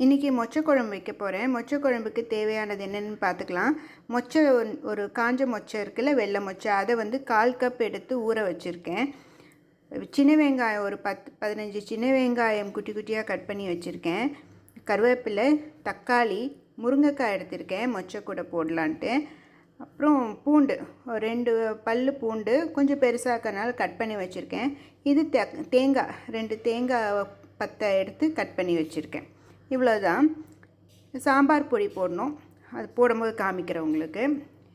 இன்றைக்கி மொச்சை குழம்பு வைக்க போகிறேன். மொச்சை குழம்புக்கு தேவையானது என்னென்னு பார்த்துக்கலாம். மொச்சை ஒரு காஞ்ச மொச்சை இருக்குல்ல, வெள்ளை மொச்சை, அதை 1/4 கப் எடுத்து ஊற வச்சுருக்கேன். சின்ன வெங்காயம் ஒரு 10-15 சின்ன வெங்காயம் குட்டி குட்டியாக கட் பண்ணி வச்சுருக்கேன். கருவேப்பிலை, தக்காளி, முருங்கைக்காய் எடுத்திருக்கேன் மொச்சை கூட போடலான்ட்டு. அப்புறம் பூண்டு, 2 பல் பூண்டு கொஞ்சம் பெருசாக்கனால கட் பண்ணி வச்சுருக்கேன். இது தேங்காய், 2 தேங்காய் பத்தை எடுத்து கட் பண்ணி வச்சுருக்கேன். இவ்வளோதான். சாம்பார் பொடி போடணும், அது போடும்போது காமிக்கிறேன் உங்களுக்கு.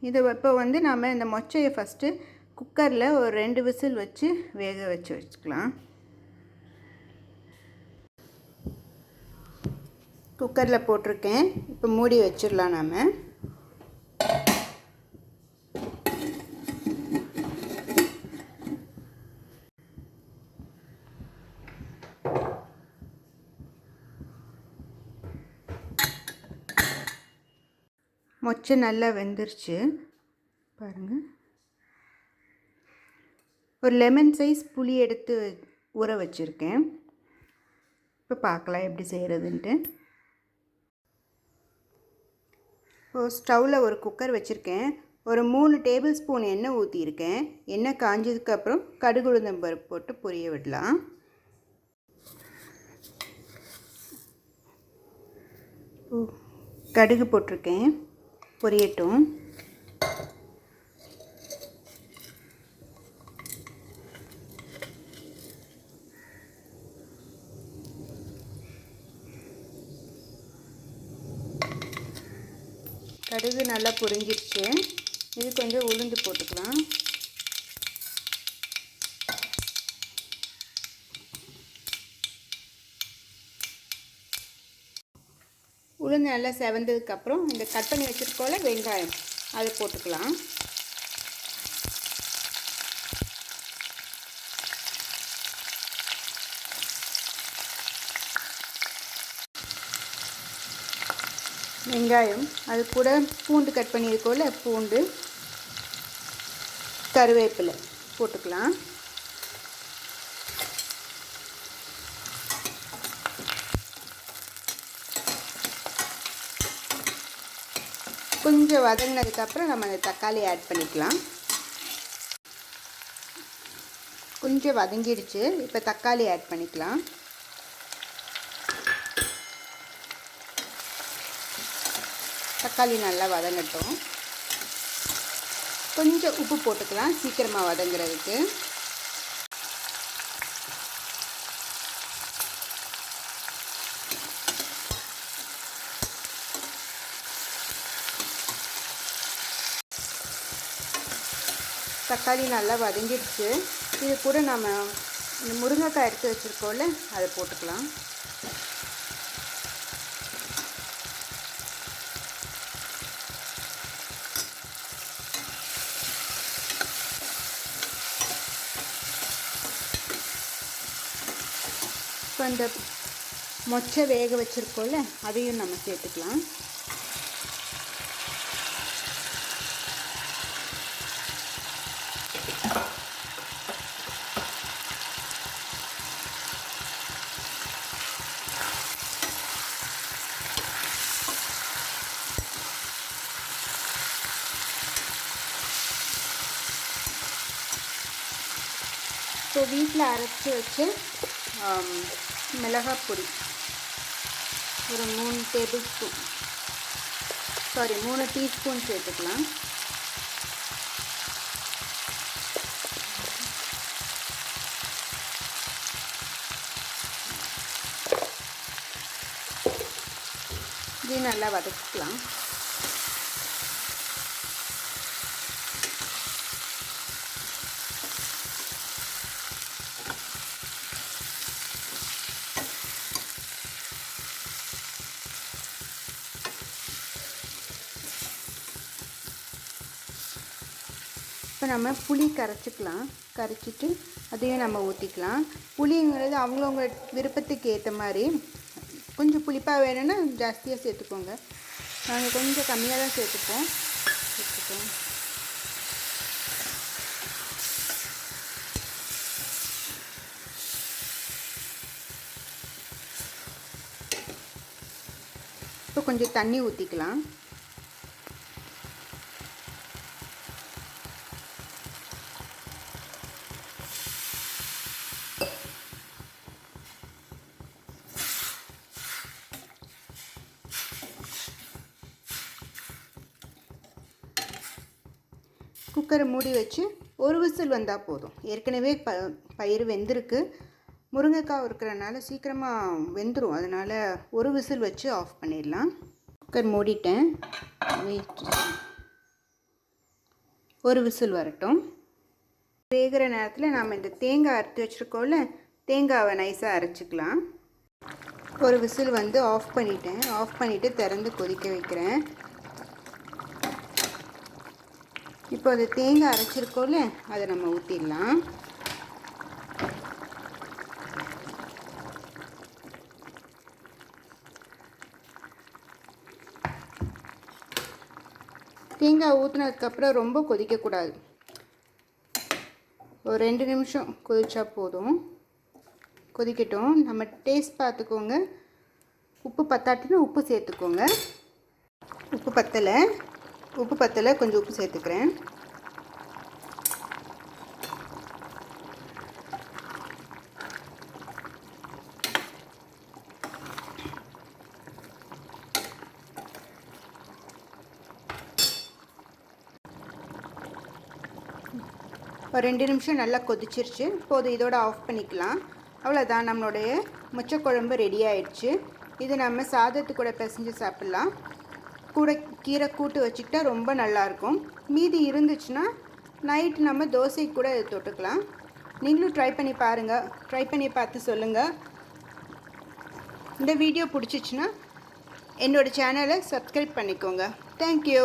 இதை இப்போ நாம் இந்த மொச்சையை ஃபஸ்ட்டு குக்கரில் ஒரு 2 விசில் வச்சு வேக வச்சுக்கலாம். குக்கரில் போட்டிருக்கேன். இப்போ மூடி வச்சிடலாம். நாம் மொச்சை நல்லா வெந்துருச்சு பாருங்கள். ஒரு லெமன் சைஸ் புளி எடுத்து ஊற வச்சுருக்கேன். இப்போ பார்க்கலாம் எப்படி செய்கிறதுன்ட்டு. இப்போது ஸ்டவ்வில் ஒரு குக்கர் வச்சுருக்கேன். ஒரு 3 டேபிள் ஸ்பூன் எண்ணெய் ஊற்றியிருக்கேன். எண்ணெய் காஞ்சதுக்கப்புறம் கடுகு உளுந்தம் பருப்பு போட்டு பொரிய விடலாம். கடுகு போட்டிருக்கேன், பொரியட்டும். கடுகு நல்லா பொரிஞ்சிருச்சு. இது கொஞ்சம் உளுந்து போட்டுக்கலாம். உளுந்து நல்லா செவந்ததுக்கப்புறம் இந்த கட் பண்ணி வச்சுருக்கோம்ல வெங்காயம், அதை போட்டுக்கலாம். வெங்காயம் அது கூட பூண்டு கட் பண்ணியிருக்கோம்ல, பூண்டு, கருவேப்பிலை போட்டுக்கலாம். கொஞ்சம் வதங்கினதுக்கப்புறம் நம்ம அந்த தக்காளி ஆட் பண்ணிக்கலாம். கொஞ்சம் வதங்கிடுச்சு. இப்போ தக்காளி ஆட் பண்ணிக்கலாம். தக்காளி நல்லா வதங்கட்டும். கொஞ்சம் உப்பு போட்டுக்கலாம் சீக்கிரமாக வதங்குறதுக்கு. தக்காளி நல்லா வதங்கிடுச்சு. இது கூட நம்ம இந்த முருங்கைக்காய் எடுத்து வச்சுருக்கோம்ல, அதை போட்டுக்கலாம். இப்போ இந்த மொச்சை வேக வச்சுருக்கோம்ல, அதையும் நம்ம சேர்த்துக்கலாம். இப்போ வீட்டில் அரைச்சி வச்சு மிளகாய் பொடி ஒரு 3 டீஸ்பூன் சேர்த்துக்கலாம். இது நல்லா வதக்கிக்கலாம். இப்போ நம்ம புளி கரைச்சிக்கலாம். கரைச்சிட்டு அதையும் நம்ம ஊற்றிக்கலாம். புளிங்கிறது அவங்கவுங்க விருப்பத்துக்கு ஏற்ற மாதிரி. கொஞ்சம் புளிப்பாக வேணும்னா ஜாஸ்தியாக சேர்த்துக்கோங்க. நாங்கள் கொஞ்சம் கம்மியாக தான் சேர்த்துப்போம். இப்போ கொஞ்சம் தண்ணி ஊற்றிக்கலாம். குக்கரை மூடி வச்சு ஒரு விசில் வந்தால் போதும். ஏற்கனவே பயிறு வெந்திருக்கு. முருங்கைக்காய் இருக்கிறனால சீக்கிரமாக வெந்துடும். அதனால் ஒரு விசில் வச்சு ஆஃப் பண்ணிடலாம். குக்கர் மூடிட்டேன். ஒரு விசில் வரட்டும். வேகிற நேரத்தில் நாம் இந்த தேங்காய் அரைச்சி வச்சுருக்கோம்ல, தேங்காவை நைஸாக அரைச்சிக்கலாம். ஒரு விசில் வந்து ஆஃப் பண்ணிட்டேன். ஆஃப் பண்ணிவிட்டு திறந்து கொதிக்க வைக்கிறேன். இப்போ அது தேங்காய் அரைச்சிருக்கோம்ல, அதை நம்ம ஊற்றிடலாம். தேங்காய் ஊற்றினதுக்கப்புறம் ரொம்ப கொதிக்கக்கூடாது. ஒரு 2 நிமிஷம் கொதிச்சா போதும். கொதிக்கட்டும். நம்ம டேஸ்ட் பார்த்துக்கோங்க. உப்பு பத்தாட்டினா உப்பு சேர்த்துக்கோங்க. உப்பு பத்தலை, கொஞ்சம் உப்பு சேர்த்துக்கிறேன். ஒரு 2 நிமிஷம் நல்லா கொதிச்சிருச்சு. போதும், இதோட ஆஃப் பண்ணிக்கலாம். அவ்வளோதான், நம்மளுடைய மொச்சக்குழம்பு ரெடி ஆயிடுச்சு. இது நம்ம சாதத்து கூட பிசைஞ்சு சாப்பிட்லாம். கூட கீரை கூட்டு வச்சுக்கிட்டா ரொம்ப நல்லாயிருக்கும். மீதி இருந்துச்சுன்னா நைட் நம்ம தோசை கூட தொட்டுக்கலாம். நீங்களும் ட்ரை பண்ணி பாருங்கள். ட்ரை பண்ணி பார்த்து சொல்லுங்கள். இந்த வீடியோ பிடிச்சிச்சின்னா என்னோடய சேனலை சப்ஸ்கிரைப் பண்ணிக்கோங்க. தேங்க்யூ.